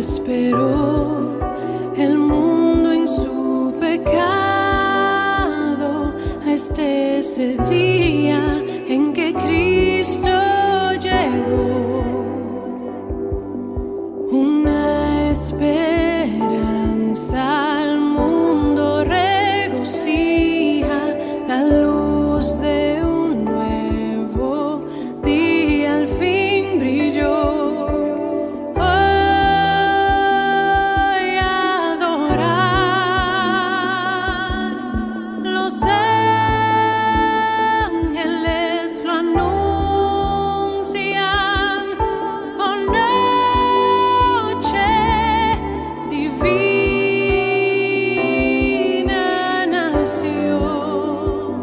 desesperó el mundo en su pecado. Este es el día en que Cristo llegó. Una esperanza al mundo regocija, la luz de un nuevo día al fin brilló. Hoy adorar, los ángeles lo anuncian. Oh, noche divina nació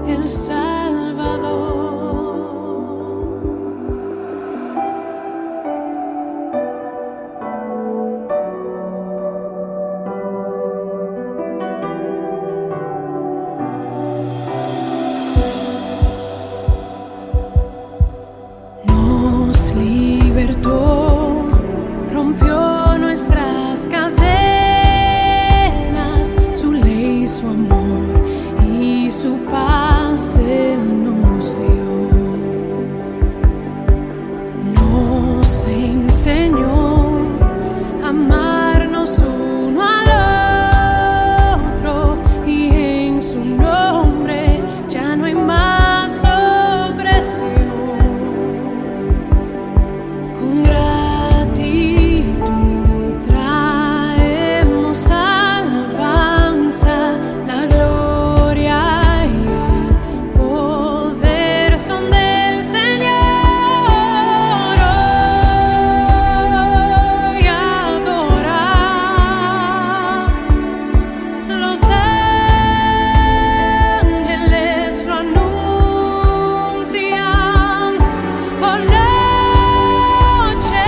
el Salvador. Nos libertó, rompió nuestras cadenas, su ley, su amor y su paz Él nos dio. Nos enseñó a amarnos uno al otro, y en su nombre ya no hay más opresión. Con gratitud traemos alabanza, la gloria y el poder son del Señor. Hoy adorar, los ángeles lo anuncian. Oh, noche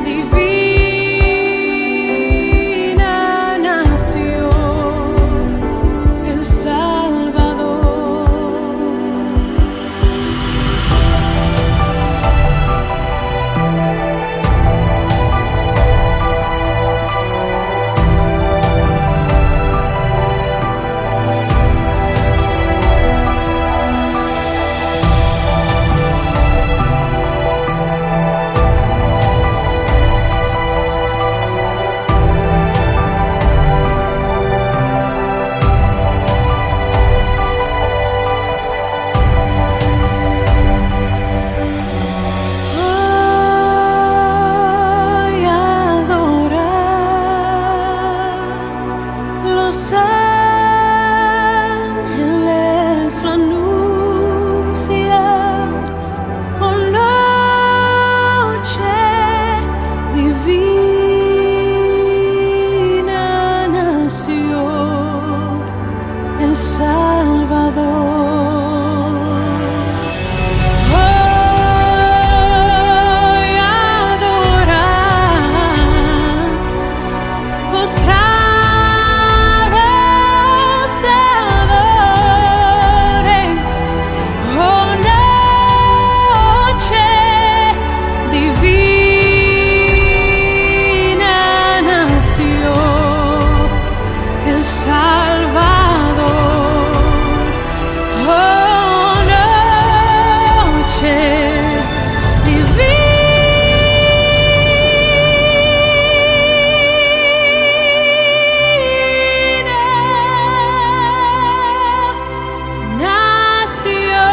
divina nació el Salvador. Hoy adorar, los ángeles lo anuncian. Oh, noche divina nació el Salvador. Hoy adorar, postrados se adoren. Oh, noche divina nació el Salvador. Oh, noche divina nació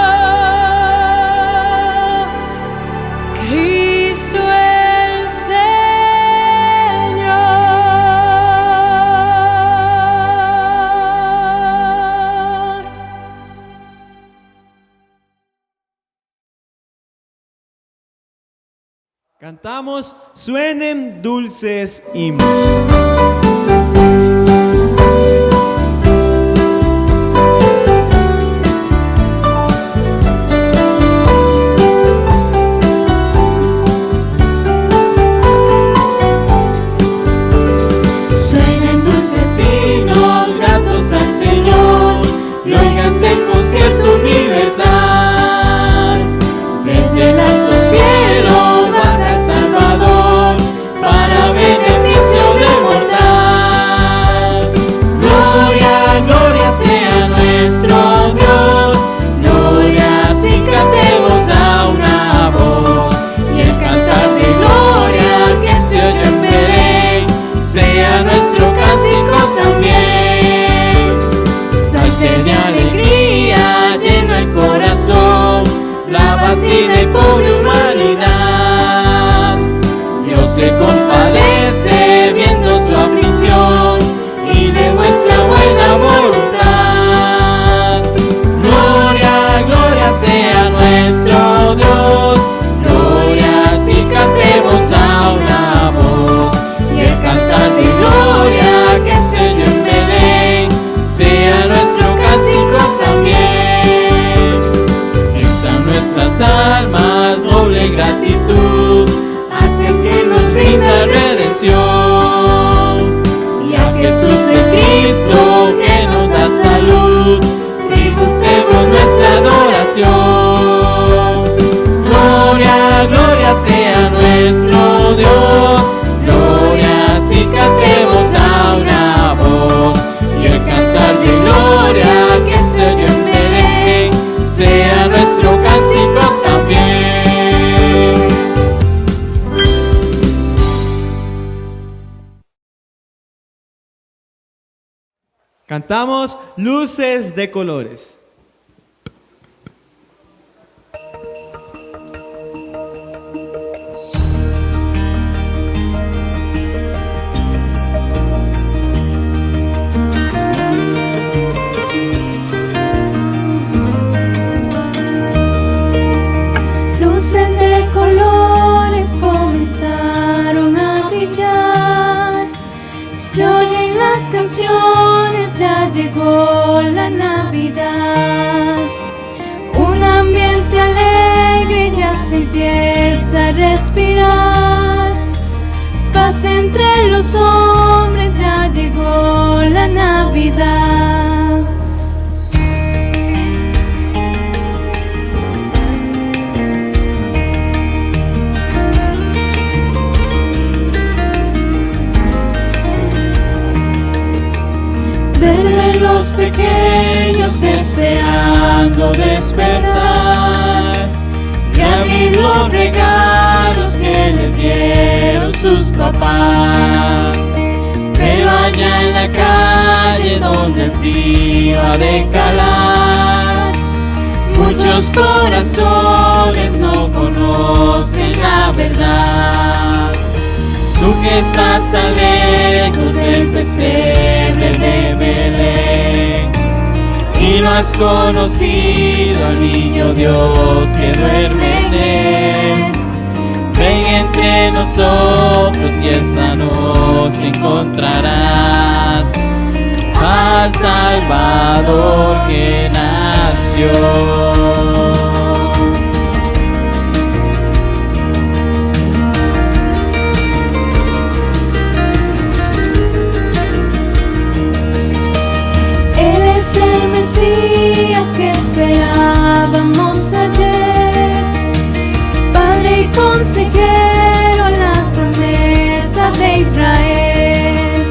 Cristo el Señor. Cantamos Suenen dulces himnos. Suenen dulces himnos gratos al Señor, y óigase el concierto universal. Desde el alto cielo baja el Salvador para Cantamos Luces de Colores. Luces de colores comenzaron a brillar. Se oyen las canciones, ya llegó la Navidad. Un ambiente alegre ya se empieza a respirar. Paz entre los hombres, ya llegó la Navidad. Duermen los pequeños esperando despertar y abrir los regalos que les dieron sus papás. Pero allá en la calle donde el frío ha de calar, muchos corazones no conocen la verdad. Tú que estás tan lejos del pesebre de Belén y no has conocido al niño Dios que duerme en él, ven entre nosotros y esta noche encontrarás al Salvador que nació. Que esperábamos ayer, Padre y consejero, la promesa de Israel.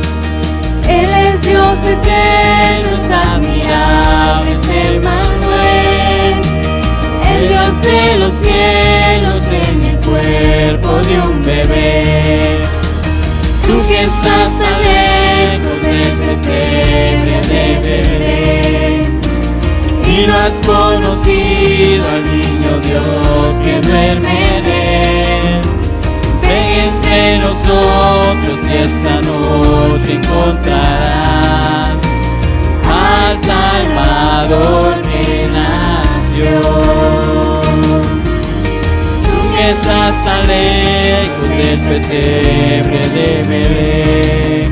Él es Dios eterno, es admirable, es Emmanuel, el Dios de los cielos en el cuerpo de un bebé. Tú que estás tan lejos del pesebre de Belén y no has conocido al niño Dios que duerme en él, ven entre nosotros y esta noche encontrarás al Salvador que nació. Tú que estás tan lejos del pesebre de Belén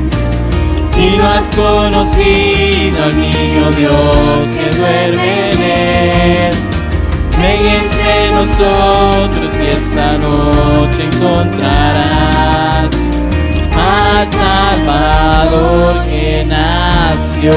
y no has conocido al niño Dios que duerme en él, ven entre nosotros y esta noche encontrarás al Salvador que nació.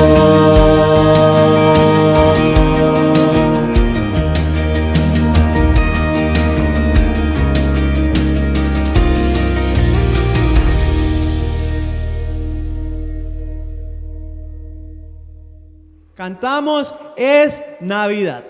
Cantamos Es Navidad.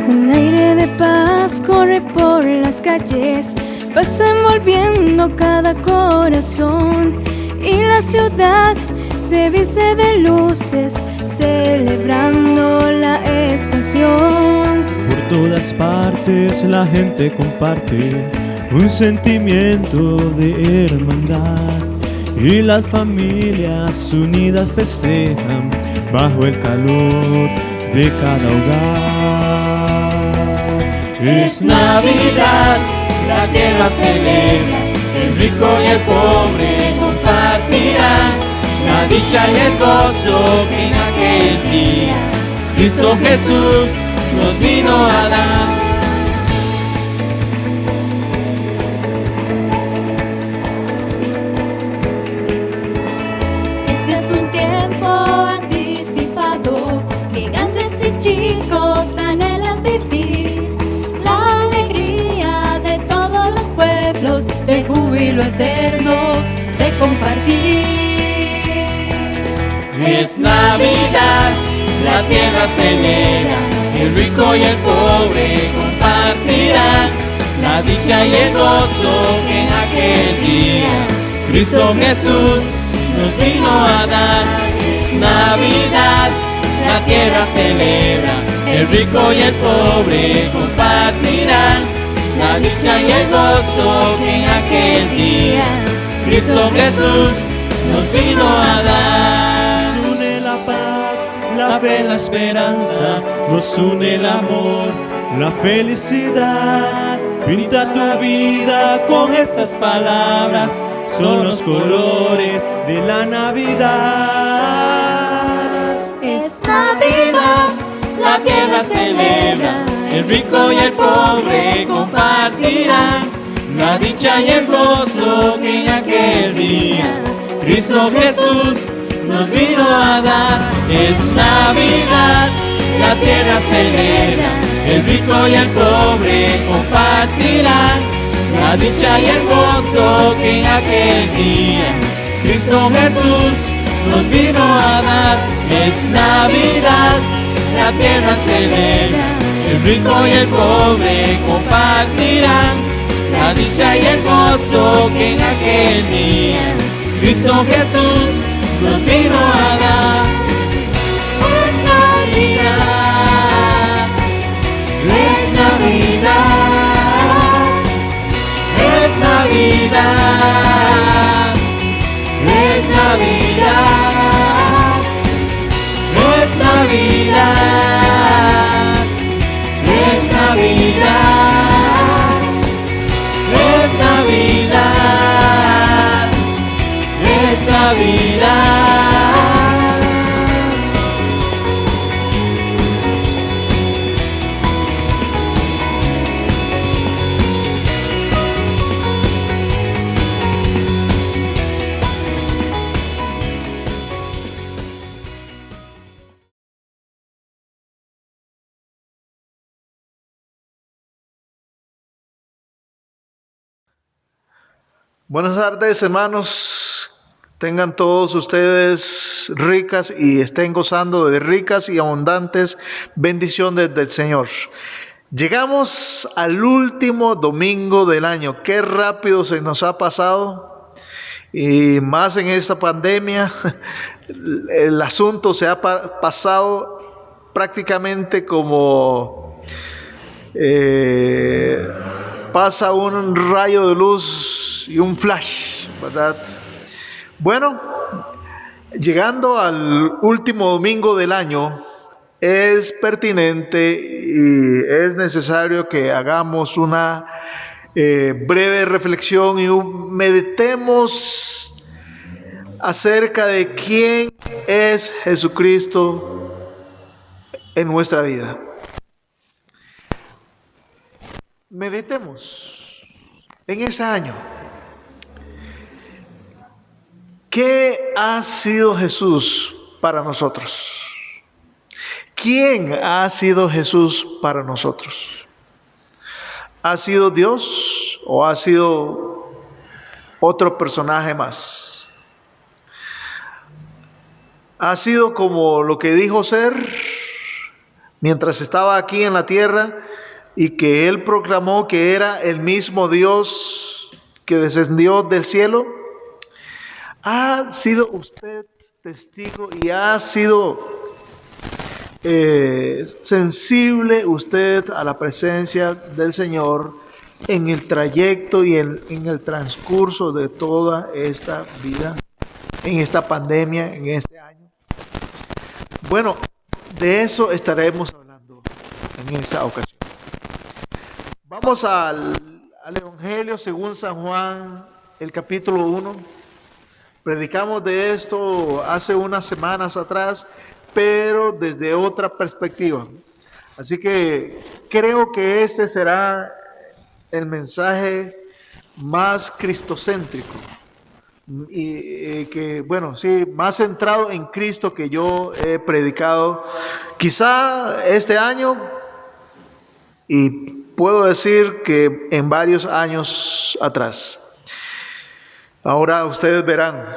Un aire de paz corre por las calles, paz envolviendo cada corazón, y la ciudad se viste de luces, celebrando la estación. Por todas partes la gente comparte un sentimiento de hermandad, y las familias unidas festejan bajo el calor de cada hogar. Es Navidad, la tierra celebra, el rico y el pobre compartirán la dicha y el gozo que en aquel día Cristo Jesús nos vino a dar. Este es un tiempo anticipado que grandes y chicos anhelan vivir. La anhelo eterno de compartir. Es Navidad, la tierra celebra, el rico y el pobre compartirán la dicha y el gozo que en aquel día Cristo Jesús nos vino a dar. Es Navidad, la tierra celebra, el rico y el pobre compartirán la dicha y el gozo que en aquel día Cristo Jesús nos vino a dar. Nos une la paz, la fe, la esperanza, nos une el amor, la felicidad. Pinta tu vida con estas palabras, son los colores de la Navidad. Es Navidad, La tierra celebra, el rico y el pobre compartirán la dicha y el gozo que en aquel día Cristo Jesús nos vino a dar. Es Navidad, la tierra celebra, el rico y el pobre compartirán la dicha y el gozo que en aquel día Cristo Jesús nos vino a dar. Es Navidad, la tierra celebra, el rico y el pobre compartirán la dicha y el gozo que en aquel día Cristo Jesús nos vino a dar. Es Navidad, es Navidad, es Navidad, es Navidad, es Navidad, es Navidad, es Navidad, es Navidad. Buenas tardes, hermanos. Tengan todos ustedes ricas y estén gozando de ricas y abundantes bendiciones del Señor. Llegamos al último domingo del año. Qué rápido se nos ha pasado. Y más en esta pandemia, el asunto se ha pasado prácticamente como pasa un rayo de luz y un flash, ¿verdad? Bueno, llegando al último domingo del año, es pertinente y es necesario que hagamos una breve reflexión y meditemos acerca de quién es Jesucristo en nuestra vida. Meditemos en ese año. ¿Qué ha sido Jesús para nosotros? ¿Quién ha sido Jesús para nosotros? ¿Ha sido Dios o ha sido otro personaje más? ¿Ha sido como lo que dijo ser mientras estaba aquí en la tierra y que Él proclamó que era el mismo Dios que descendió del cielo? ¿Ha sido usted testigo y ha sido sensible usted a la presencia del Señor en el trayecto y en el transcurso de toda esta vida, en esta pandemia, en este año? Bueno, de eso estaremos hablando en esta ocasión. Vamos al Evangelio según San Juan, el capítulo 1. Predicamos de esto hace unas semanas atrás, pero desde otra perspectiva. Así que creo que este será el mensaje más cristocéntrico y que, bueno, sí, más centrado en Cristo que yo he predicado quizá este año, y puedo decir que en varios años atrás. Ahora ustedes verán.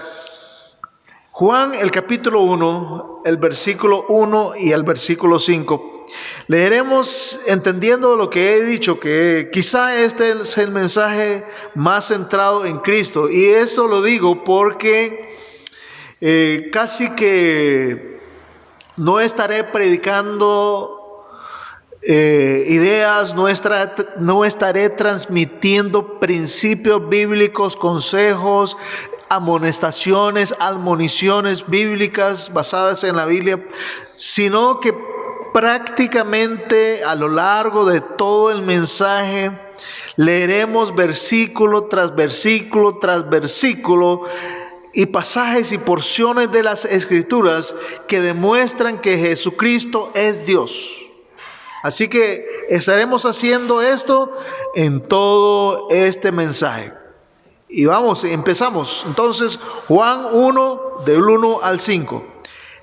Juan, el capítulo 1, el versículo 1 y el versículo 5. Leeremos entendiendo lo que he dicho, que quizá este es el mensaje más centrado en Cristo. Y esto lo digo porque casi que no estaré predicando ideas, no estaré transmitiendo principios bíblicos, consejos, amonestaciones, admoniciones bíblicas basadas en la Biblia, sino que prácticamente a lo largo de todo el mensaje leeremos versículo tras versículo tras versículo y pasajes y porciones de las Escrituras que demuestran que Jesucristo es Dios. Así que estaremos haciendo esto en todo este mensaje. Y vamos, empezamos. Entonces, Juan 1, del 1 al 5.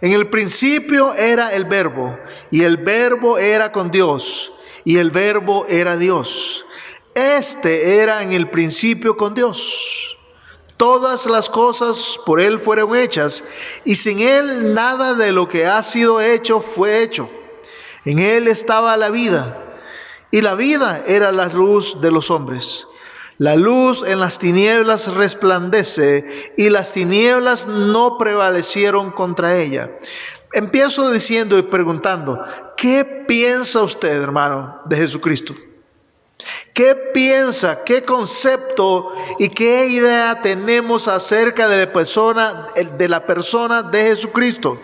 En el principio era el Verbo, y el Verbo era con Dios, y el Verbo era Dios. Este era en el principio con Dios. Todas las cosas por Él fueron hechas, y sin Él nada de lo que ha sido hecho fue hecho. En Él estaba la vida, y la vida era la luz de los hombres. La luz en las tinieblas resplandece, y las tinieblas no prevalecieron contra ella. Empiezo diciendo y preguntando, ¿qué piensa usted, hermano, de Jesucristo? ¿Qué piensa, qué concepto y qué idea tenemos acerca de la persona de Jesucristo?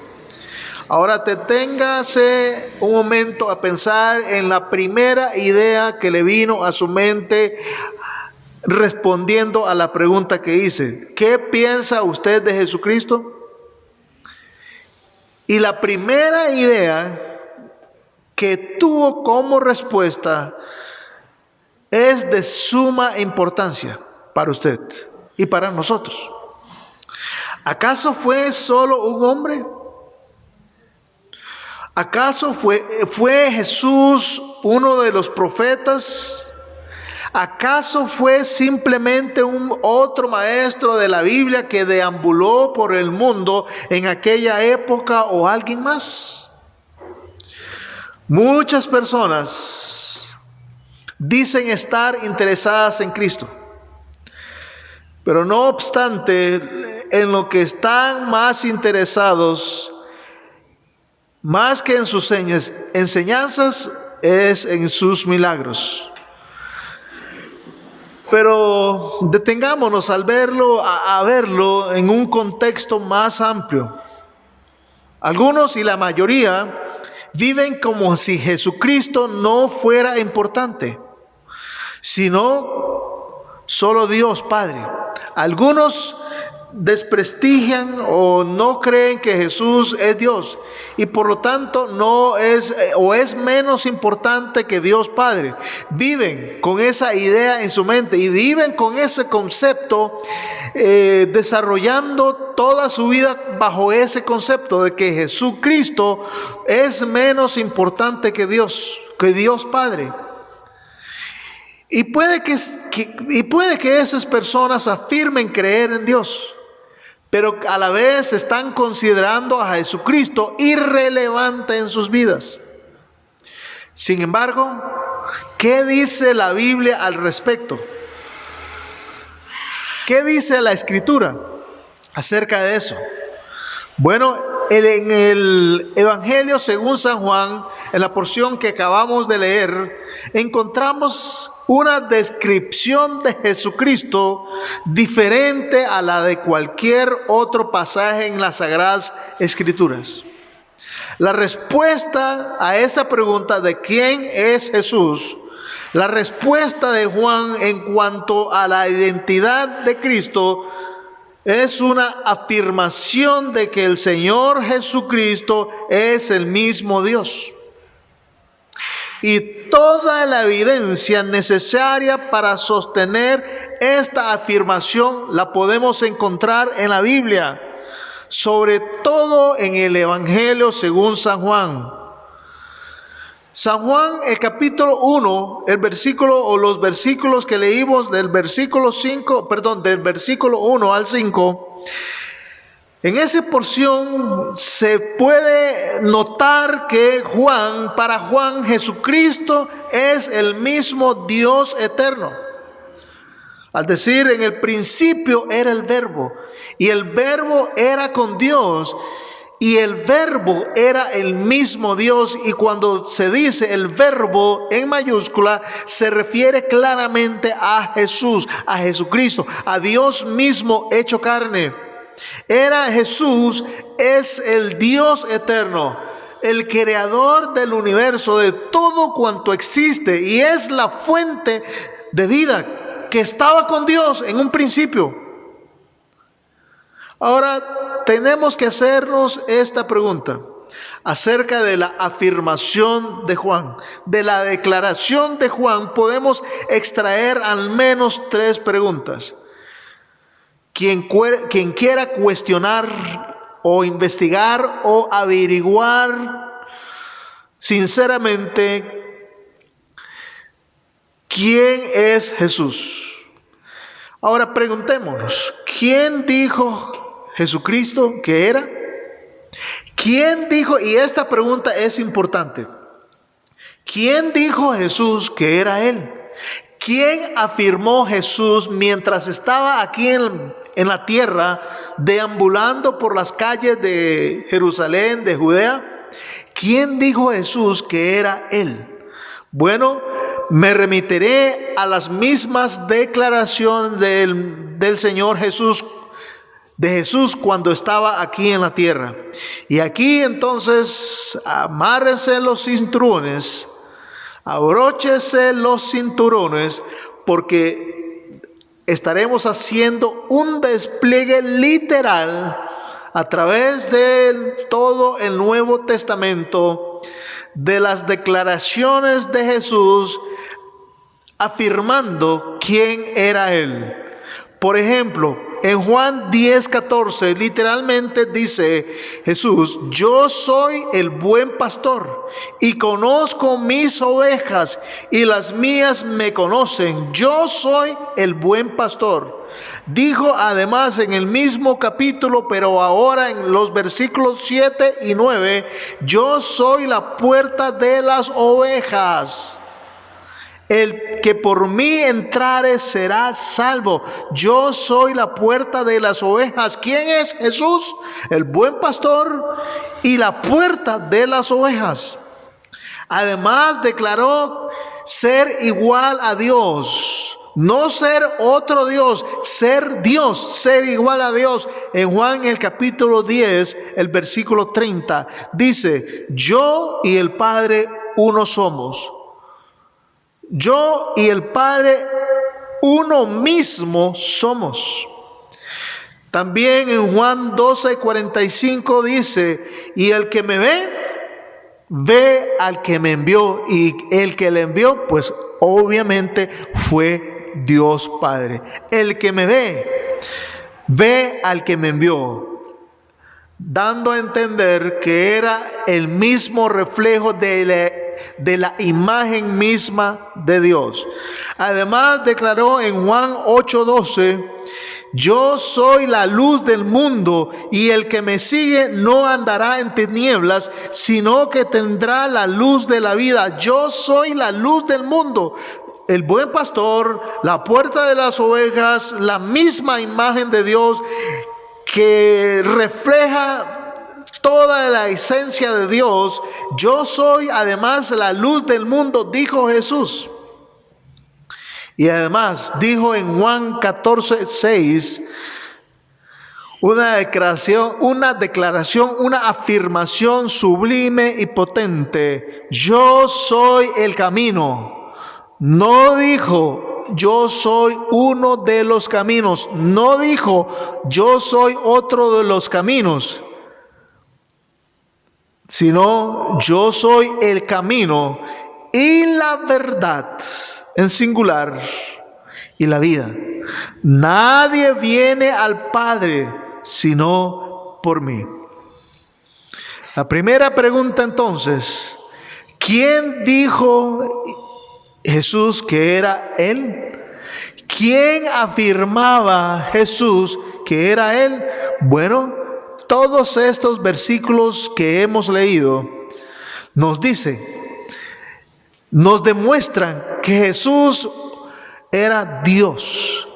Ahora deténgase un momento a pensar en la primera idea que le vino a su mente respondiendo a la pregunta que hice. ¿Qué piensa usted de Jesucristo? Y la primera idea que tuvo como respuesta es de suma importancia para usted y para nosotros. ¿Acaso fue solo un hombre? ¿Acaso fue Jesús uno de los profetas? ¿Acaso fue simplemente un otro maestro de la Biblia que deambuló por el mundo en aquella época o alguien más? Muchas personas dicen estar interesadas en Cristo, pero no obstante, en lo que están más interesados, más que en sus enseñanzas, es en sus milagros. Pero detengámonos a verlo en un contexto más amplio. Algunos y la mayoría viven como si Jesucristo no fuera importante, sino solo Dios Padre. Algunos desprestigian o no creen que Jesús es Dios y por lo tanto no es o es menos importante que Dios Padre. Viven con esa idea en su mente y viven con ese concepto, desarrollando toda su vida bajo ese concepto de que Jesucristo es menos importante que Dios Padre. Y puede que esas personas afirmen creer en Dios, pero a la vez están considerando a Jesucristo irrelevante en sus vidas. Sin embargo, ¿qué dice la Biblia al respecto? ¿Qué dice la Escritura acerca de eso? Bueno, en el Evangelio según San Juan, en la porción que acabamos de leer, encontramos una descripción de Jesucristo diferente a la de cualquier otro pasaje en las Sagradas Escrituras. La respuesta a esa pregunta de quién es Jesús, la respuesta de Juan en cuanto a la identidad de Cristo, es una afirmación de que el Señor Jesucristo es el mismo Dios. Y toda la evidencia necesaria para sostener esta afirmación la podemos encontrar en la Biblia, sobre todo en el Evangelio según San Juan. San Juan, el capítulo 1, el versículo o los versículos que leímos del versículo 1 al 5, en esa porción se puede notar que para Juan, Jesucristo es el mismo Dios eterno. Al decir, en el principio era el Verbo, y el Verbo era con Dios, y el Verbo era el mismo Dios. Y cuando se dice el Verbo en mayúscula, se refiere claramente a Jesús, a Jesucristo, a Dios mismo hecho carne. Jesús es el Dios eterno, el creador del universo, de todo cuanto existe, y es la fuente de vida que estaba con Dios en un principio. Ahora tenemos que hacernos esta pregunta acerca de la afirmación de Juan. De la declaración de Juan podemos extraer al menos 3 preguntas. Quien quiera cuestionar o investigar o averiguar sinceramente quién es Jesús. Ahora preguntémonos, ¿quién dijo Jesucristo que era? ¿Quién dijo? Y esta pregunta es importante. ¿Quién dijo Jesús que era Él? ¿Quién afirmó Jesús mientras estaba aquí en la tierra, deambulando por las calles de Jerusalén, de Judea? ¿Quién dijo Jesús que era Él? Bueno, me remitiré a las mismas declaraciones del Señor Jesús, de Jesús cuando estaba aquí en la tierra. Y aquí entonces, amárrense los cinturones, abróchese los cinturones, porque estaremos haciendo un despliegue literal a través de todo el Nuevo Testamento, de las declaraciones de Jesús afirmando quién era Él. Por ejemplo, en Juan 10:14 literalmente dice Jesús: yo soy el buen pastor y conozco mis ovejas y las mías me conocen. Yo soy el buen pastor. Dijo además en el mismo capítulo, pero ahora en los versículos 7 y 9, yo soy la puerta de las ovejas. El que por mí entrare será salvo. Yo soy la puerta de las ovejas. ¿Quién es Jesús? El buen pastor y la puerta de las ovejas. Además declaró ser igual a Dios. No ser otro Dios, ser Dios, ser igual a Dios. En Juan el capítulo 10, el versículo 30, dice: yo y el Padre uno somos. Yo y el Padre uno mismo somos. También en Juan 12:45 dice: y el que me ve, ve al que me envió. Y el que le envió, pues obviamente fue Dios Padre. El que me ve, ve al que me envió, dando a entender que era el mismo reflejo de la imagen misma de Dios. Además declaró en Juan 8:12: yo soy la luz del mundo, y el que me sigue no andará en tinieblas, sino que tendrá la luz de la vida. Yo soy la luz del mundo. El buen pastor, la puerta de las ovejas, la misma imagen de Dios que refleja toda la esencia de Dios. Yo soy además la luz del mundo, dijo Jesús. Y además dijo en Juan 14:6 una declaración, una afirmación sublime y potente: yo soy el camino. No dijo yo soy uno de los caminos, no dijo yo soy otro de los caminos, sino yo soy el camino y la verdad, en singular, y la vida. Nadie viene al Padre sino por mí. La primera pregunta entonces: ¿Quién dijo Jesús que era Él? ¿Quién afirmaba Jesús que era Él? Bueno, todos estos versículos que hemos leído nos demuestran que Jesús era Dios.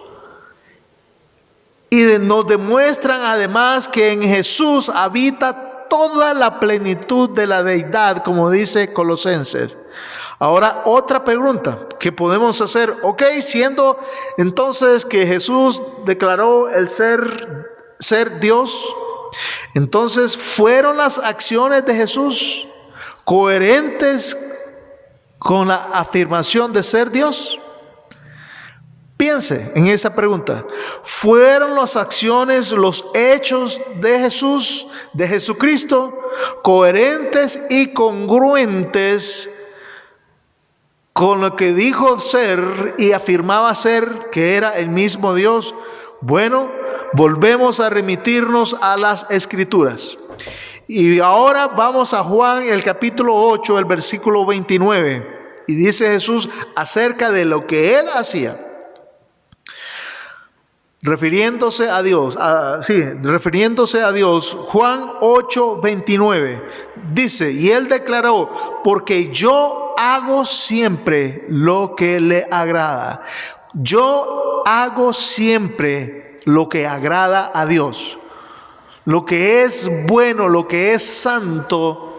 Y nos demuestran además que en Jesús habita toda la plenitud de la deidad, como dice Colosenses. Ahora, otra pregunta que podemos hacer, siendo entonces que Jesús declaró el ser Dios, entonces, ¿fueron las acciones de Jesús coherentes con la afirmación de ser Dios? Piense en esa pregunta. ¿Fueron las acciones, los hechos de Jesús, de Jesucristo, coherentes y congruentes con lo que dijo ser y afirmaba ser, que era el mismo Dios? Bueno, volvemos a remitirnos a las Escrituras. Y ahora vamos a Juan, el capítulo 8, el versículo 29. Y dice Jesús acerca de lo que Él hacía. Refiriéndose a Dios, Juan 8, 29. Dice, y Él declaró, porque yo hago siempre lo que le agrada. Yo hago siempre lo que agrada a Dios, lo que es bueno, lo que es santo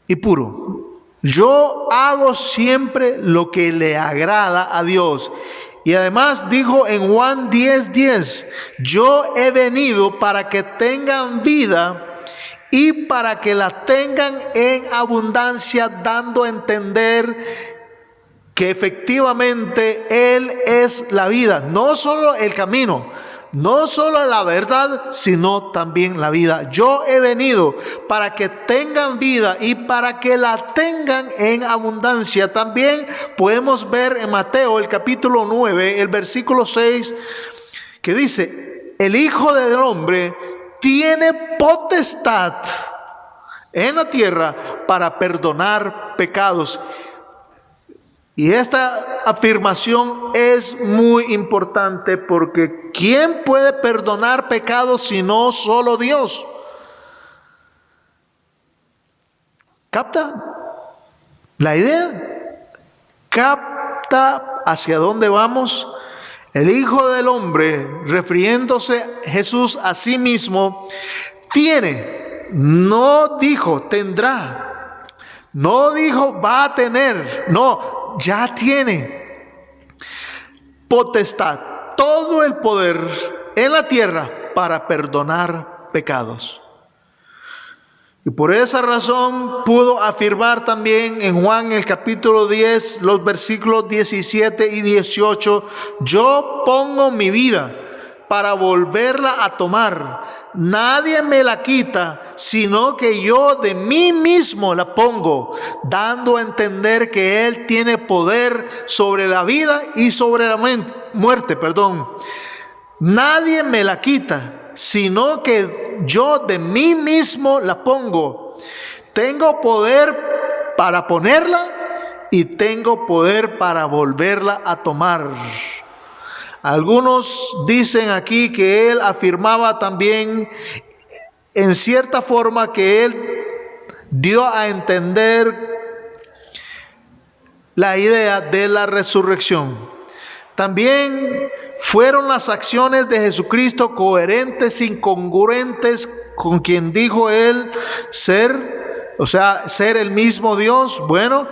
y puro. Yo hago siempre lo que le agrada a Dios. Y además dijo en Juan 10:10, yo he venido para que tengan vida y para que la tengan en abundancia, dando a entender que efectivamente Él es la vida, no solo el camino, no solo la verdad, sino también la vida. Yo he venido para que tengan vida y para que la tengan en abundancia. También podemos ver en Mateo el capítulo 9, el versículo 6, que dice, el Hijo del Hombre tiene potestad en la tierra para perdonar pecados. Y esta afirmación es muy importante porque ¿quién puede perdonar pecados sino solo Dios? ¿Capta la idea? ¿Capta hacia dónde vamos? El Hijo del Hombre, refiriéndose Jesús a sí mismo, tiene, no dijo tendrá, no dijo va a tener, no, ya tiene potestad, todo el poder en la tierra para perdonar pecados. Y por esa razón pudo afirmar también en Juan el capítulo 10, los versículos 17 y 18, yo pongo mi vida para volverla a tomar. Nadie me la quita, sino que yo de mí mismo la pongo, dando a entender que Él tiene poder sobre la vida y sobre la muerte. Nadie me la quita, sino que yo de mí mismo la pongo. Tengo poder para ponerla y tengo poder para volverla a tomar. Algunos dicen aquí que Él afirmaba también en cierta forma que Él dio a entender la idea de la resurrección. También fueron las acciones de Jesucristo coherentes, incongruentes con quien dijo Él ser, o sea, ser el mismo Dios. Bueno,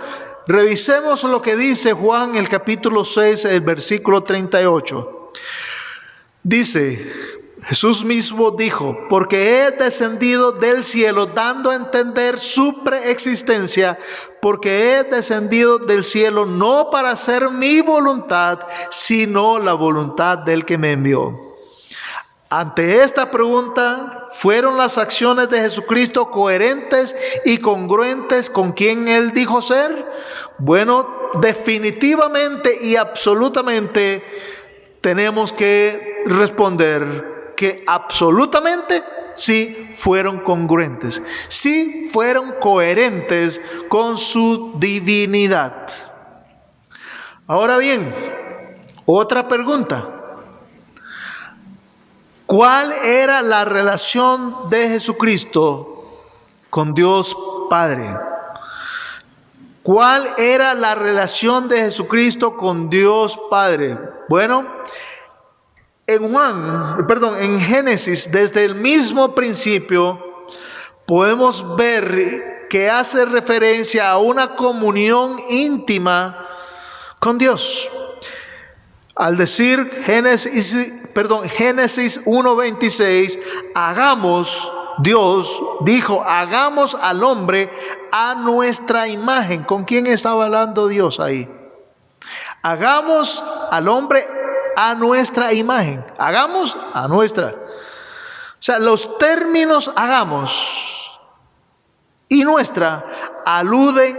revisemos lo que dice Juan el capítulo 6, el versículo 38. Dice, Jesús mismo dijo, porque he descendido del cielo, dando a entender su preexistencia, porque he descendido del cielo no para hacer mi voluntad, sino la voluntad del que me envió. Ante esta pregunta, ¿fueron las acciones de Jesucristo coherentes y congruentes con quien Él dijo ser? Bueno, definitivamente y absolutamente tenemos que responder que absolutamente sí fueron congruentes, sí fueron coherentes con su divinidad. Ahora bien, otra pregunta. ¿Cuál era la relación de Jesucristo con Dios Padre? ¿Cuál era la relación de Jesucristo con Dios Padre? Bueno, en Génesis, desde el mismo principio, podemos ver que hace referencia a una comunión íntima con Dios. Al decir Génesis 1:26, Dios dijo, hagamos al hombre a nuestra imagen. ¿Con quién estaba hablando Dios ahí? Hagamos al hombre a nuestra imagen. Hagamos a nuestra. O sea, los términos hagamos y nuestra aluden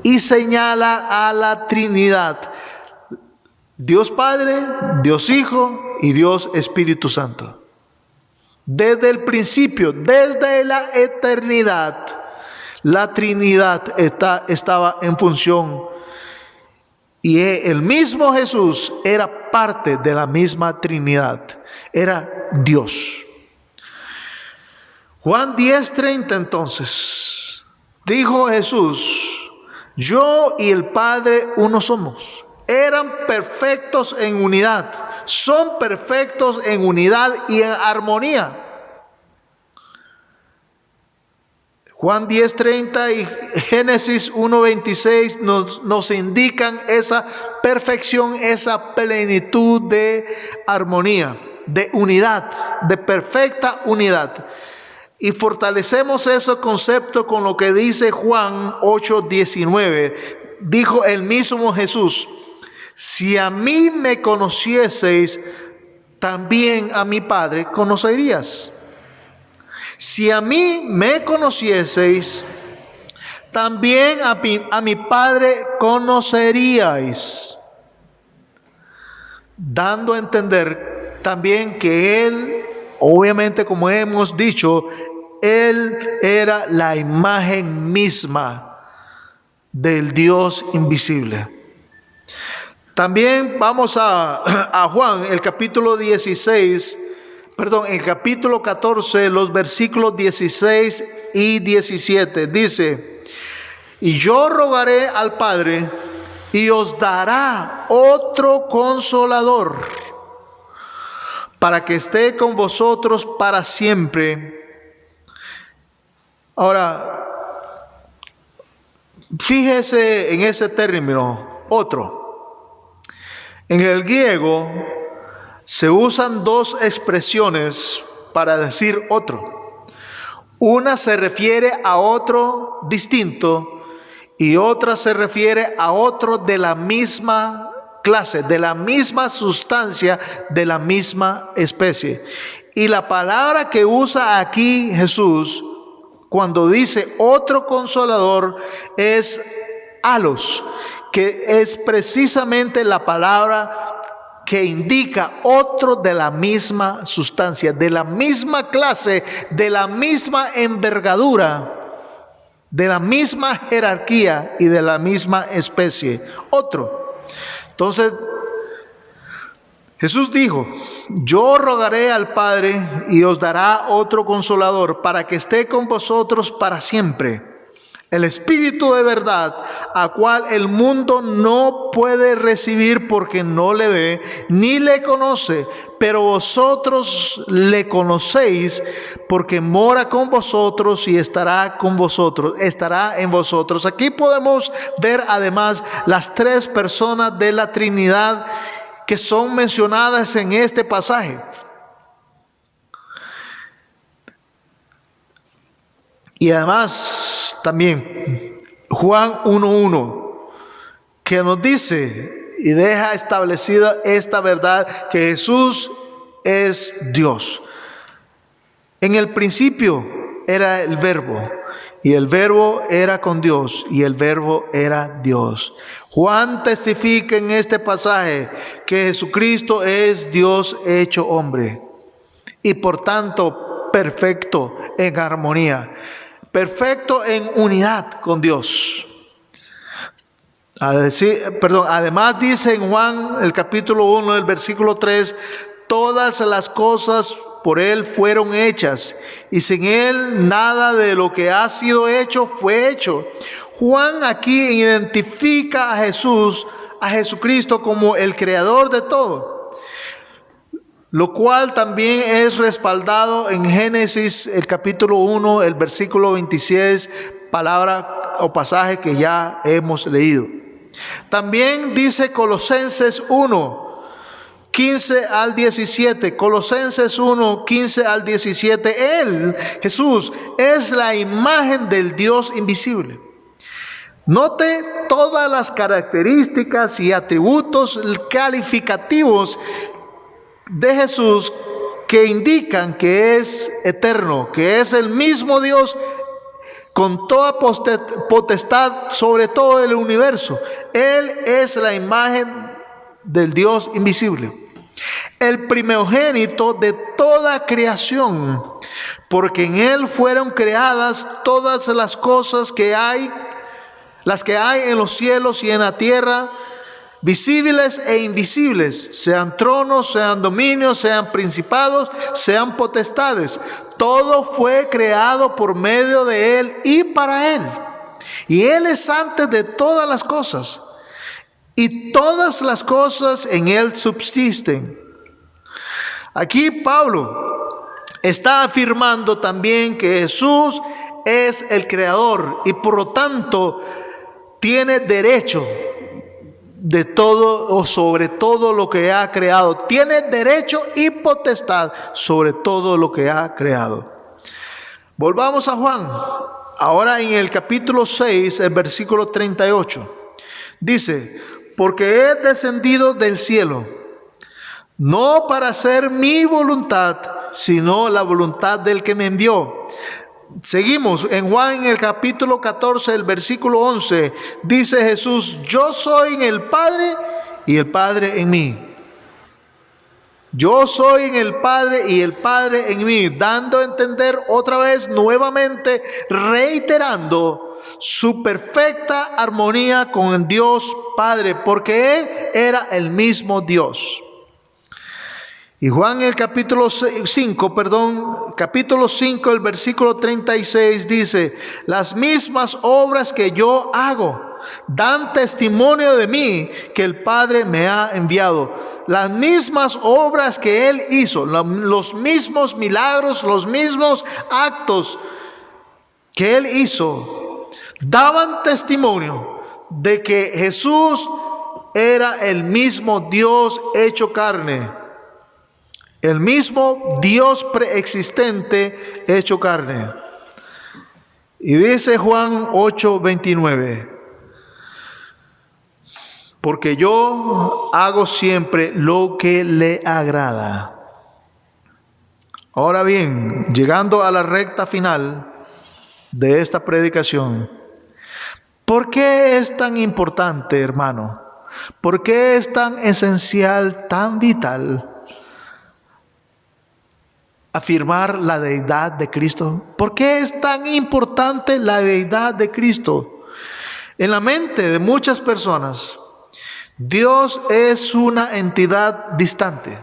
y señala a la Trinidad. Dios Padre, Dios Hijo y Dios Espíritu Santo. Desde el principio, desde la eternidad, la Trinidad estaba en función. Y el mismo Jesús era parte de la misma Trinidad. Era Dios. Juan 10:30 entonces. Dijo Jesús, yo y el Padre uno somos. Eran perfectos en unidad, son perfectos en unidad y en armonía. Juan 10:30 y Génesis 1:26 nos indican esa perfección, esa plenitud de armonía, de unidad, de perfecta unidad. Y fortalecemos ese concepto con lo que dice Juan 8:19. Dijo el mismo Jesús, si a mí me conocieseis, también a mi Padre conocerías. Si a mí me conocieseis, también a mi Padre conoceríais. Dando a entender también que Él, obviamente como hemos dicho, Él era la imagen misma del Dios invisible. También vamos a Juan, el capítulo 14, los versículos 16 y 17. Dice, y yo rogaré al Padre y os dará otro consolador para que esté con vosotros para siempre. Ahora, fíjese en ese término, otro. En el griego se usan dos expresiones para decir otro. Una se refiere a otro distinto y otra se refiere a otro de la misma clase, de la misma sustancia, de la misma especie. Y la palabra que usa aquí Jesús cuando dice otro consolador es alos, que es precisamente la palabra que indica otro de la misma sustancia, de la misma clase, de la misma envergadura, de la misma jerarquía y de la misma especie. Otro. Entonces, Jesús dijo, yo rogaré al Padre y os dará otro consolador para que esté con vosotros para siempre. El Espíritu de verdad, a cual el mundo no puede recibir porque no le ve ni le conoce, pero vosotros le conocéis porque mora con vosotros y estará con vosotros, estará en vosotros. Aquí podemos ver además las tres personas de la Trinidad que son mencionadas en este pasaje. Y además también Juan 1:1, que nos dice y deja establecida esta verdad, que Jesús es Dios. En el principio era el Verbo, y el Verbo era con Dios, y el Verbo era Dios. Juan testifica en este pasaje que Jesucristo es Dios hecho hombre, y por tanto perfecto en armonía, perfecto en unidad con Dios. Además dice en Juan el capítulo 1, el versículo 3, todas las cosas por Él fueron hechas, y sin Él nada de lo que ha sido hecho fue hecho. Juan aquí identifica a Jesucristo como el creador de todo, lo cual también es respaldado en Génesis el capítulo 1, el versículo 26, palabra o pasaje que ya hemos leído. También dice Colosenses 1, 15 al 17, Colosenses 1, 15 al 17, Él, Jesús, es la imagen del Dios invisible. Note todas las características y atributos calificativos de Jesús que indican que es eterno, que es el mismo Dios con toda potestad sobre todo el universo. Él es la imagen del Dios invisible, el primogénito de toda creación, porque en Él fueron creadas todas las cosas que hay, las que hay en los cielos y en la tierra, visibles e invisibles, sean tronos, sean dominios, sean principados, sean potestades. Todo fue creado por medio de Él y para Él. Y Él es antes de todas las cosas. Y todas las cosas en Él subsisten. Aquí Pablo está afirmando también que Jesús es el creador y por lo tanto tiene derecho de todo o sobre todo lo que ha creado. Tiene derecho y potestad sobre todo lo que ha creado. Volvamos a Juan. Ahora en el capítulo 6, el versículo 38. Dice, porque he descendido del cielo, no para hacer mi voluntad, sino la voluntad del que me envió. Seguimos en Juan en el capítulo 14, el versículo 11, dice Jesús, yo soy en el Padre y el Padre en mí. Yo soy en el Padre y el Padre en mí, dando a entender otra vez, nuevamente, reiterando su perfecta armonía con el Dios Padre, porque Él era el mismo Dios. Y Juan en el capítulo 5, el versículo 36 dice, las mismas obras que yo hago dan testimonio de mí que el Padre me ha enviado. Las mismas obras que Él hizo, los mismos milagros, los mismos actos que Él hizo, daban testimonio de que Jesús era el mismo Dios hecho carne. El mismo Dios preexistente hecho carne. Y dice Juan 8:29, porque yo hago siempre lo que le agrada. Ahora bien, llegando a la recta final de esta predicación, ¿por qué es tan importante, hermano? ¿Por qué es tan esencial, tan vital afirmar la deidad de Cristo? ¿Por qué es tan importante la deidad de Cristo? En la mente de muchas personas, Dios es una entidad distante,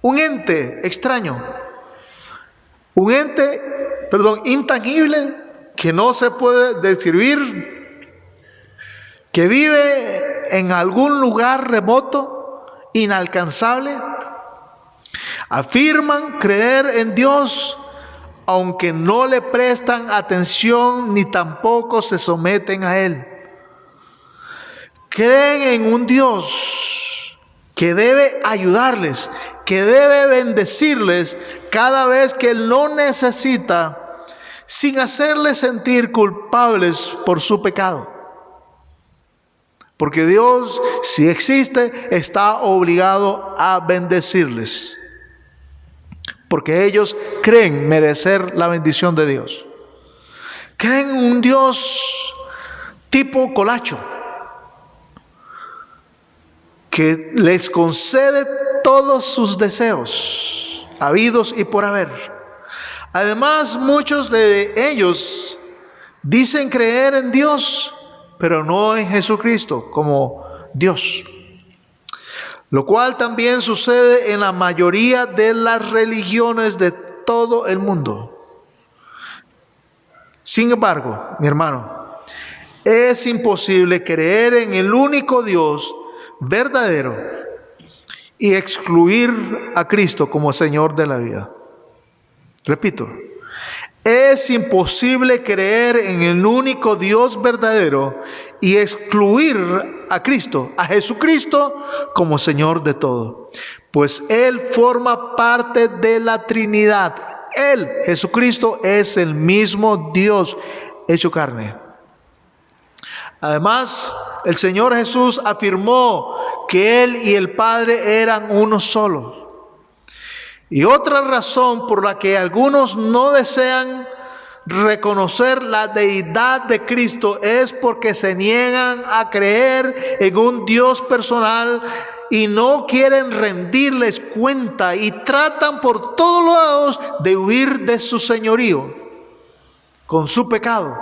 un ente extraño, un ente, intangible, que no se puede describir, que vive en algún lugar remoto, inalcanzable. Afirman creer en Dios, aunque no le prestan atención ni tampoco se someten a Él. Creen en un Dios que debe ayudarles, que debe bendecirles cada vez que lo necesita, sin hacerles sentir culpables por su pecado. Porque Dios, si existe, está obligado a bendecirles, porque ellos creen merecer la bendición de Dios. Creen en un Dios tipo colacho, que les concede todos sus deseos, habidos y por haber, Además, muchos de ellos dicen creer en Dios, pero no en Jesucristo como Dios. Lo cual también sucede en la mayoría de las religiones de todo el mundo. Sin embargo, mi hermano, es imposible creer en el único Dios verdadero y excluir a Cristo como Señor de la vida. Repito, es imposible creer en el único Dios verdadero y excluir a Cristo, a Jesucristo, como Señor de todo. Pues Él forma parte de la Trinidad. Él, Jesucristo, es el mismo Dios hecho carne. Además, el Señor Jesús afirmó que Él y el Padre eran uno solo. Y otra razón por la que algunos no desean reconocer la deidad de Cristo es porque se niegan a creer en un Dios personal y no quieren rendirles cuenta y tratan por todos lados de huir de su señorío con su pecado.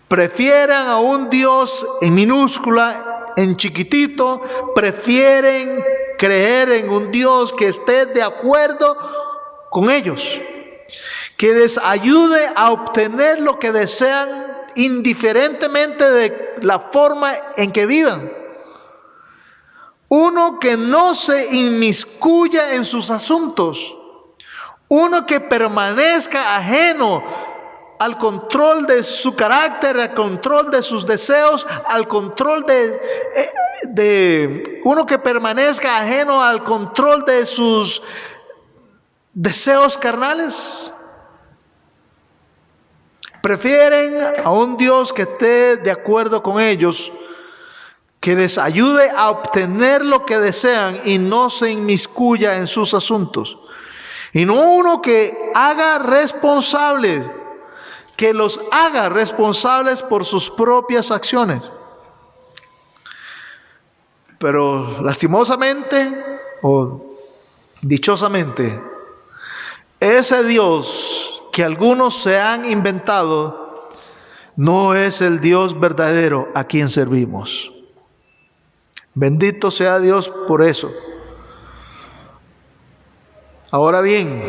Prefieren a un Dios en minúscula, en chiquitito, prefieren creer en un Dios que esté de acuerdo con ellos, que les ayude a obtener lo que desean indiferentemente de la forma en que vivan. Uno que no se inmiscuya en sus asuntos, uno que permanezca ajeno al control de su carácter, al control de sus deseos, al control de uno que permanezca ajeno al control de sus deseos carnales. Prefieren a un Dios que esté de acuerdo con ellos, que les ayude a obtener lo que desean y no se inmiscuya en sus asuntos. Y no uno que los haga responsables por sus propias acciones. Pero lastimosamente o dichosamente, ese Dios que algunos se han inventado no es el Dios verdadero a quien servimos. Bendito sea Dios por eso. Ahora bien,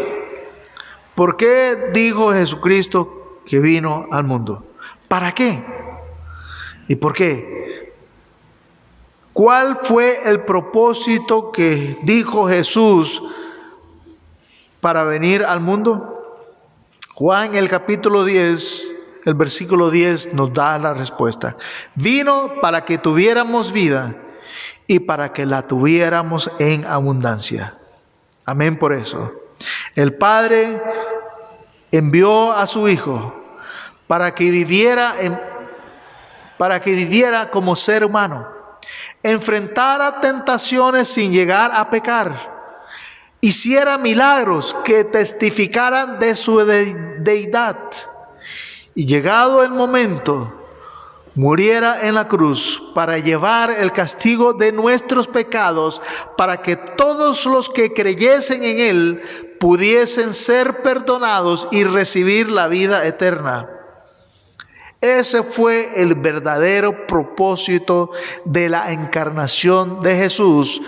¿por qué dijo Jesucristo que vino al mundo? ¿Para qué? ¿Y por qué? ¿Cuál fue el propósito que dijo Jesús para venir al mundo? Juan, el capítulo 10, el versículo 10 nos da la respuesta. Vino para que tuviéramos vida y para que la tuviéramos en abundancia. Amén por eso. El Padre envió a su Hijo para que viviera como ser humano, enfrentara tentaciones sin llegar a pecar, hiciera milagros que testificaran de su deidad, y llegado el momento, muriera en la cruz para llevar el castigo de nuestros pecados, para que todos los que creyesen en Él pudiesen ser perdonados y recibir la vida eterna. Ese fue el verdadero propósito de la encarnación de Jesús,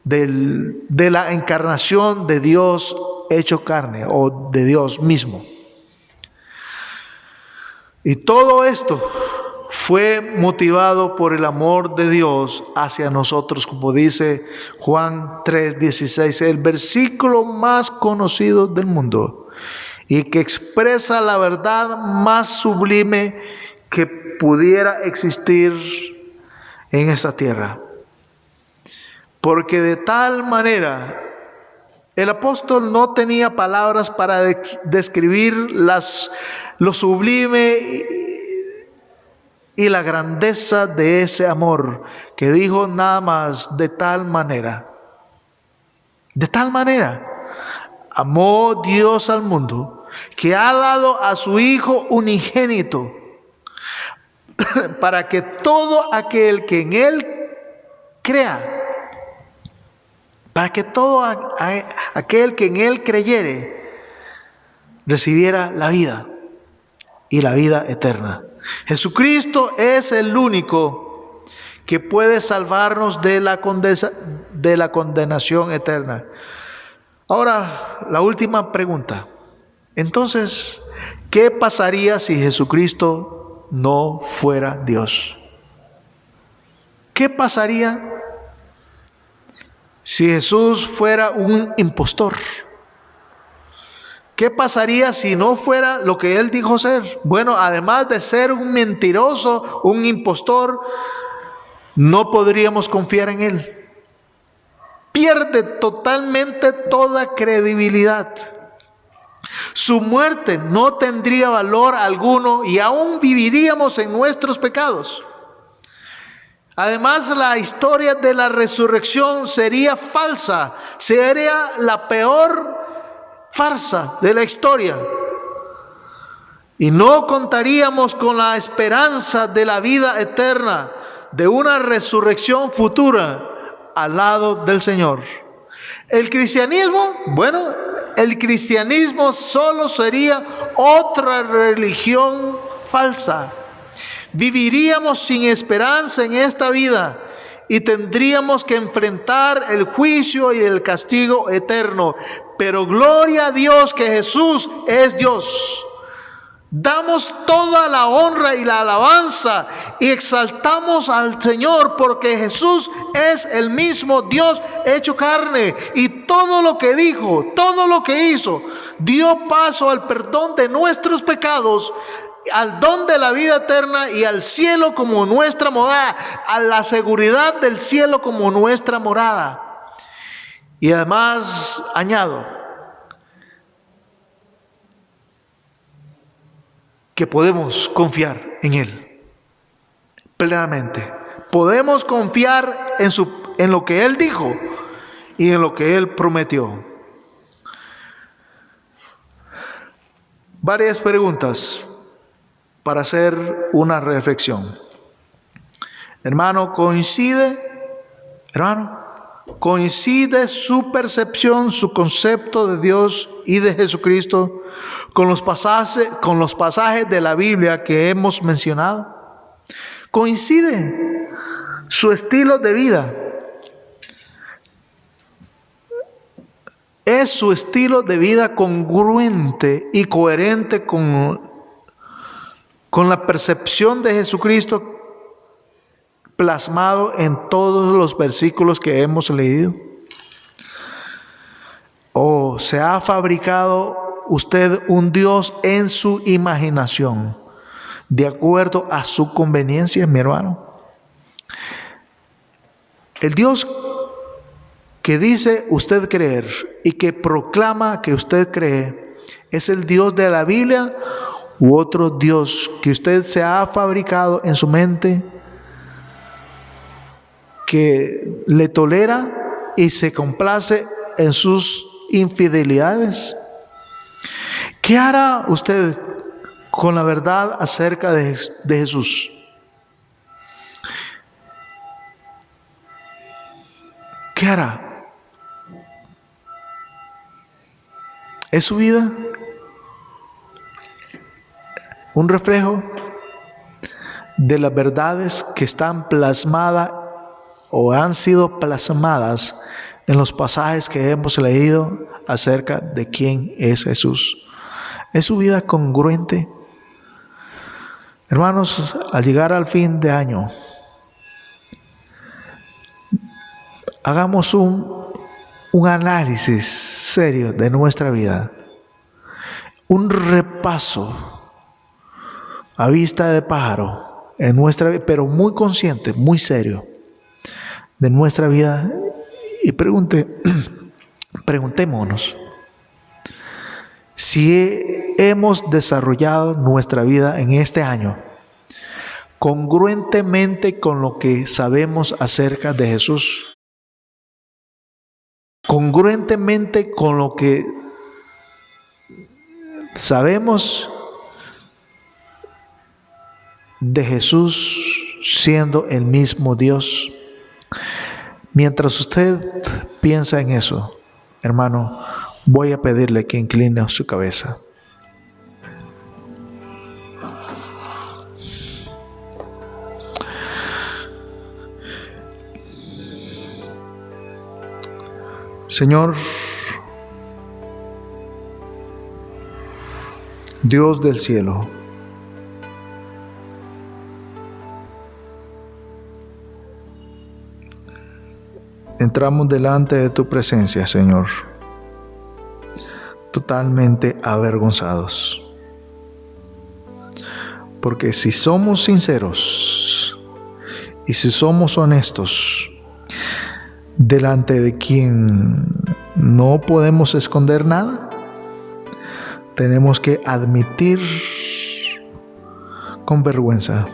de la encarnación de Dios hecho carne, o de Dios mismo. Y todo esto fue motivado por el amor de Dios hacia nosotros, como dice Juan 3:16, el versículo más conocido del mundo y que expresa la verdad más sublime que pudiera existir en esta tierra. Porque de tal manera el apóstol no tenía palabras para describir lo sublime y la grandeza de ese amor, que dijo nada más: de tal manera amó Dios al mundo, que ha dado a su Hijo unigénito, para que todo aquel que en Él crea, para que todo aquel que en Él creyere, recibiera la vida y la vida eterna. Jesucristo es el único que puede salvarnos de la condenación eterna. Ahora, la última pregunta. Entonces, ¿qué pasaría si Jesucristo no fuera Dios? ¿Qué pasaría si Jesús fuera un impostor? ¿Qué pasaría si no fuera lo que Él dijo ser? Bueno, además de ser un mentiroso, un impostor, no podríamos confiar en Él. Pierde totalmente toda credibilidad. Su muerte no tendría valor alguno y aún viviríamos en nuestros pecados. Además, la historia de la resurrección sería falsa, sería la peor farsa de la historia. Y no contaríamos con la esperanza de la vida eterna, de una resurrección futura al lado del Señor. El cristianismo, bueno, el cristianismo solo sería otra religión falsa. Viviríamos sin esperanza en esta vida y tendríamos que enfrentar el juicio y el castigo eterno. Pero gloria a Dios que Jesús es Dios. Damos toda la honra y la alabanza y exaltamos al Señor porque Jesús es el mismo Dios hecho carne, y todo lo que dijo, todo lo que hizo, dio paso al perdón de nuestros pecados, al don de la vida eterna y al cielo como nuestra morada, a la seguridad del cielo como nuestra morada. Y además añado que podemos confiar en Él plenamente. Podemos confiar en lo que Él dijo y en lo que Él prometió. Varias preguntas para hacer una reflexión. Hermano, ¿coincide su percepción, su concepto de Dios y de Jesucristo con los pasajes de la Biblia que hemos mencionado? ¿Coincide su estilo de vida? ¿Es su estilo de vida congruente y coherente con la percepción de Jesucristo plasmado en todos los versículos que hemos leído? ¿O se ha fabricado usted un Dios en su imaginación, de acuerdo a su conveniencia, mi hermano? El Dios que dice usted creer y que proclama que usted cree, ¿es el Dios de la Biblia u otro Dios que usted se ha fabricado en su mente, que le tolera y se complace en sus infidelidades? ¿Qué hará usted con la verdad acerca de Jesús? ¿Qué hará? ¿Es su vida un reflejo de las verdades que están plasmadas o han sido plasmadas en los pasajes que hemos leído acerca de quién es Jesús? ¿Es su vida congruente? Hermanos, al llegar al fin de año, hagamos un análisis serio de nuestra vida, un repaso a vista de pájaro en nuestra vida, pero muy consciente, muy serio de nuestra vida, y preguntémonos si hemos desarrollado nuestra vida en este año congruentemente con lo que sabemos acerca de Jesús, congruentemente con lo que sabemos de Jesús siendo el mismo Dios. Mientras usted piensa en eso, hermano, voy a pedirle que incline su cabeza. Señor, Dios del cielo, entramos delante de tu presencia, Señor, totalmente avergonzados. Porque si somos sinceros y si somos honestos, delante de quien no podemos esconder nada, tenemos que admitir con vergüenza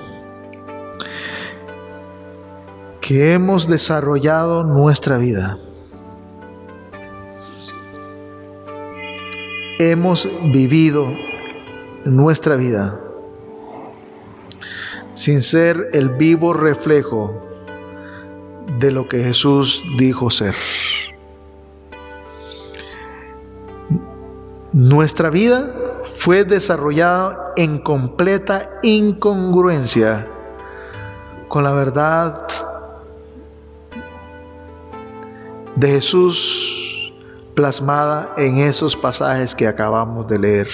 que hemos desarrollado nuestra vida. Hemos vivido nuestra vida sin ser el vivo reflejo de lo que Jesús dijo ser. Nuestra vida fue desarrollada en completa incongruencia con la verdad de Jesús plasmada en esos pasajes que acabamos de leer.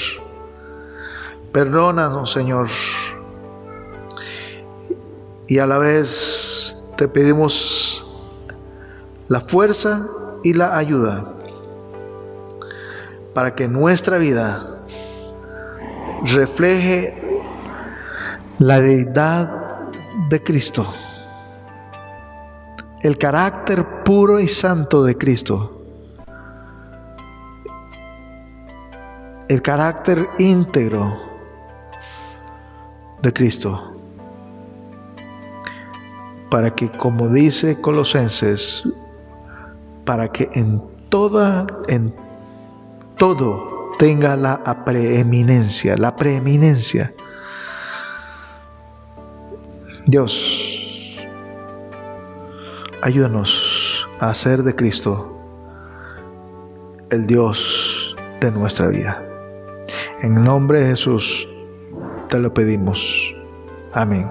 Perdónanos, Señor, y a la vez te pedimos la fuerza y la ayuda para que nuestra vida refleje la deidad de Cristo, el carácter puro y santo de Cristo, el carácter íntegro de Cristo, para que, como dice Colosenses, para que en todo tenga la preeminencia. Dios, ayúdanos a hacer de Cristo el Dios de nuestra vida. En el nombre de Jesús te lo pedimos. Amén.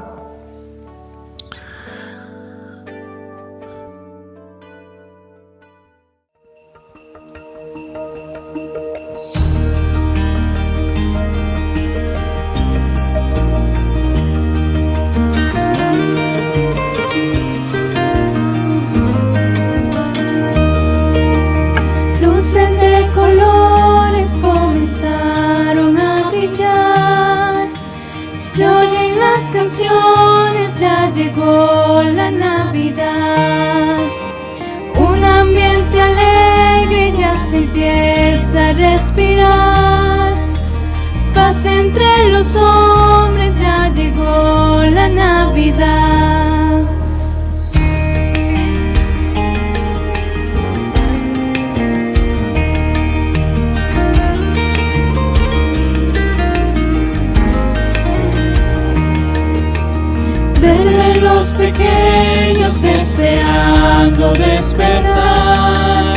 Luces de colores comenzaron a brillar, se oyen las canciones, ya llegó la Navidad. Un ambiente alegre ya se empieza a respirar, paz entre los hombres, ya llegó la Navidad. Duermen los pequeños esperando despertar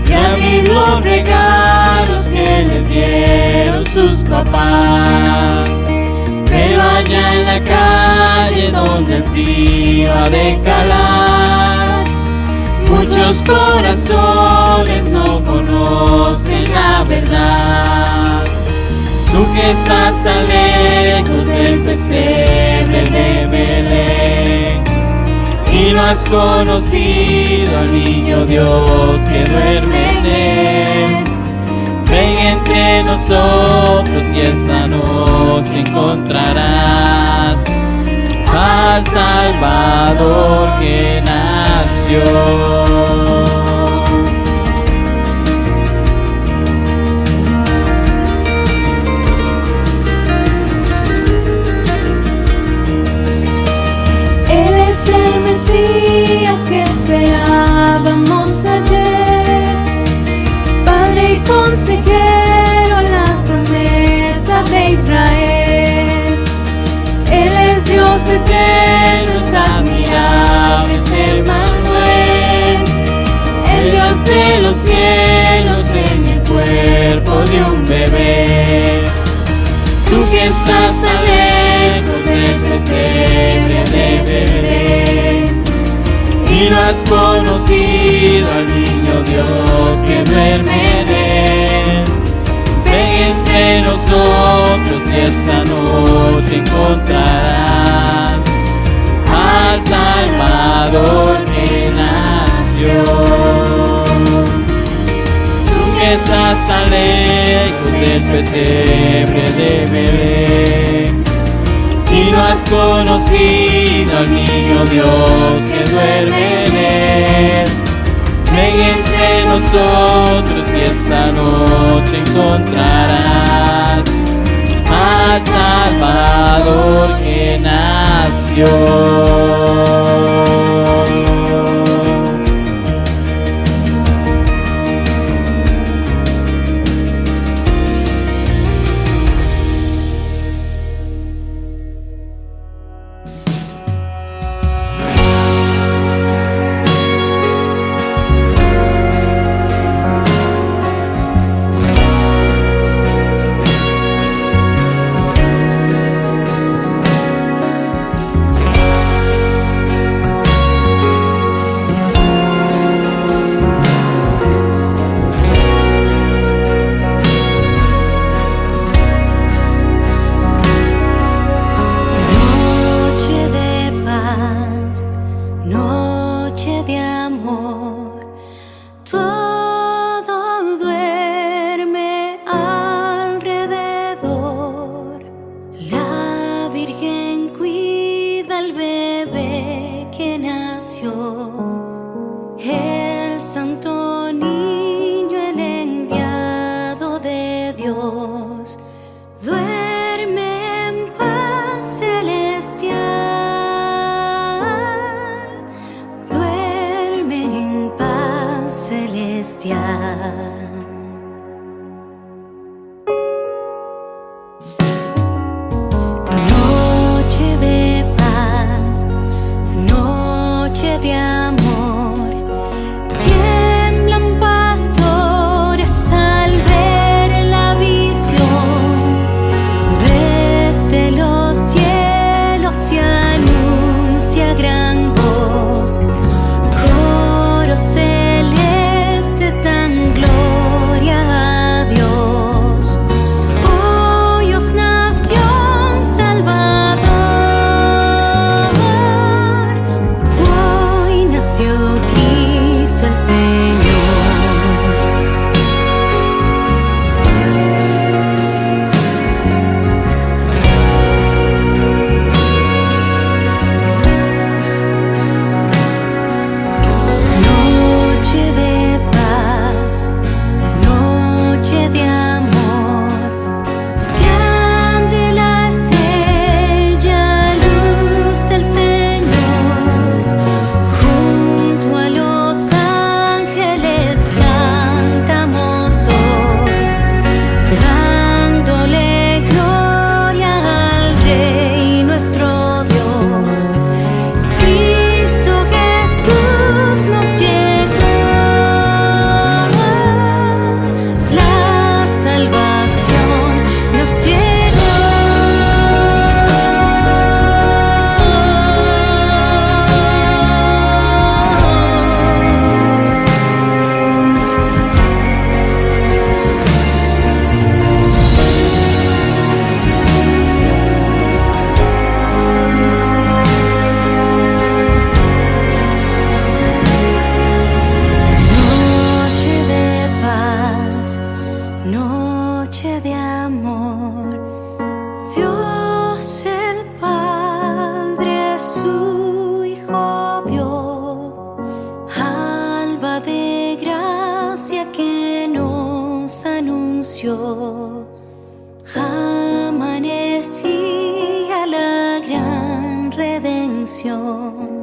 y abrir los regalos que les dieron sus papás. Pero allá en la calle donde el frío ha de calar, muchos corazones no conocen la verdad. Tú que estás tan lejos del pesebre de Belén y no has conocido al niño Dios que duerme en él, ven entre nosotros y esta noche encontrarás al Salvador que nació. Que esperábamos ayer, Padre y consejero, la promesa de Israel. Él es Dios eterno, es admirable, es Emmanuel, el Dios de los cielos en el cuerpo de un bebé. Tú Tú que estás tan lejos del pesebre de Belén y no has conocido al niño Dios que duerme en él. Ven entre nosotros y esta noche encontrarás al Salvador que nació. Tú que estás tan lejos del pesebre de Belén y no has conocido al niño Dios que duerme en él. Ven entre nosotros y esta noche encontrarás al Salvador que nació. El santo niño, el enviado de Dios, duerme en paz celestial, duerme en paz celestial. Noche de paz, noche de amor. Noche de amor, Dios el Padre su Hijo dio, alba de gracia que nos anunció, amanecía la gran redención.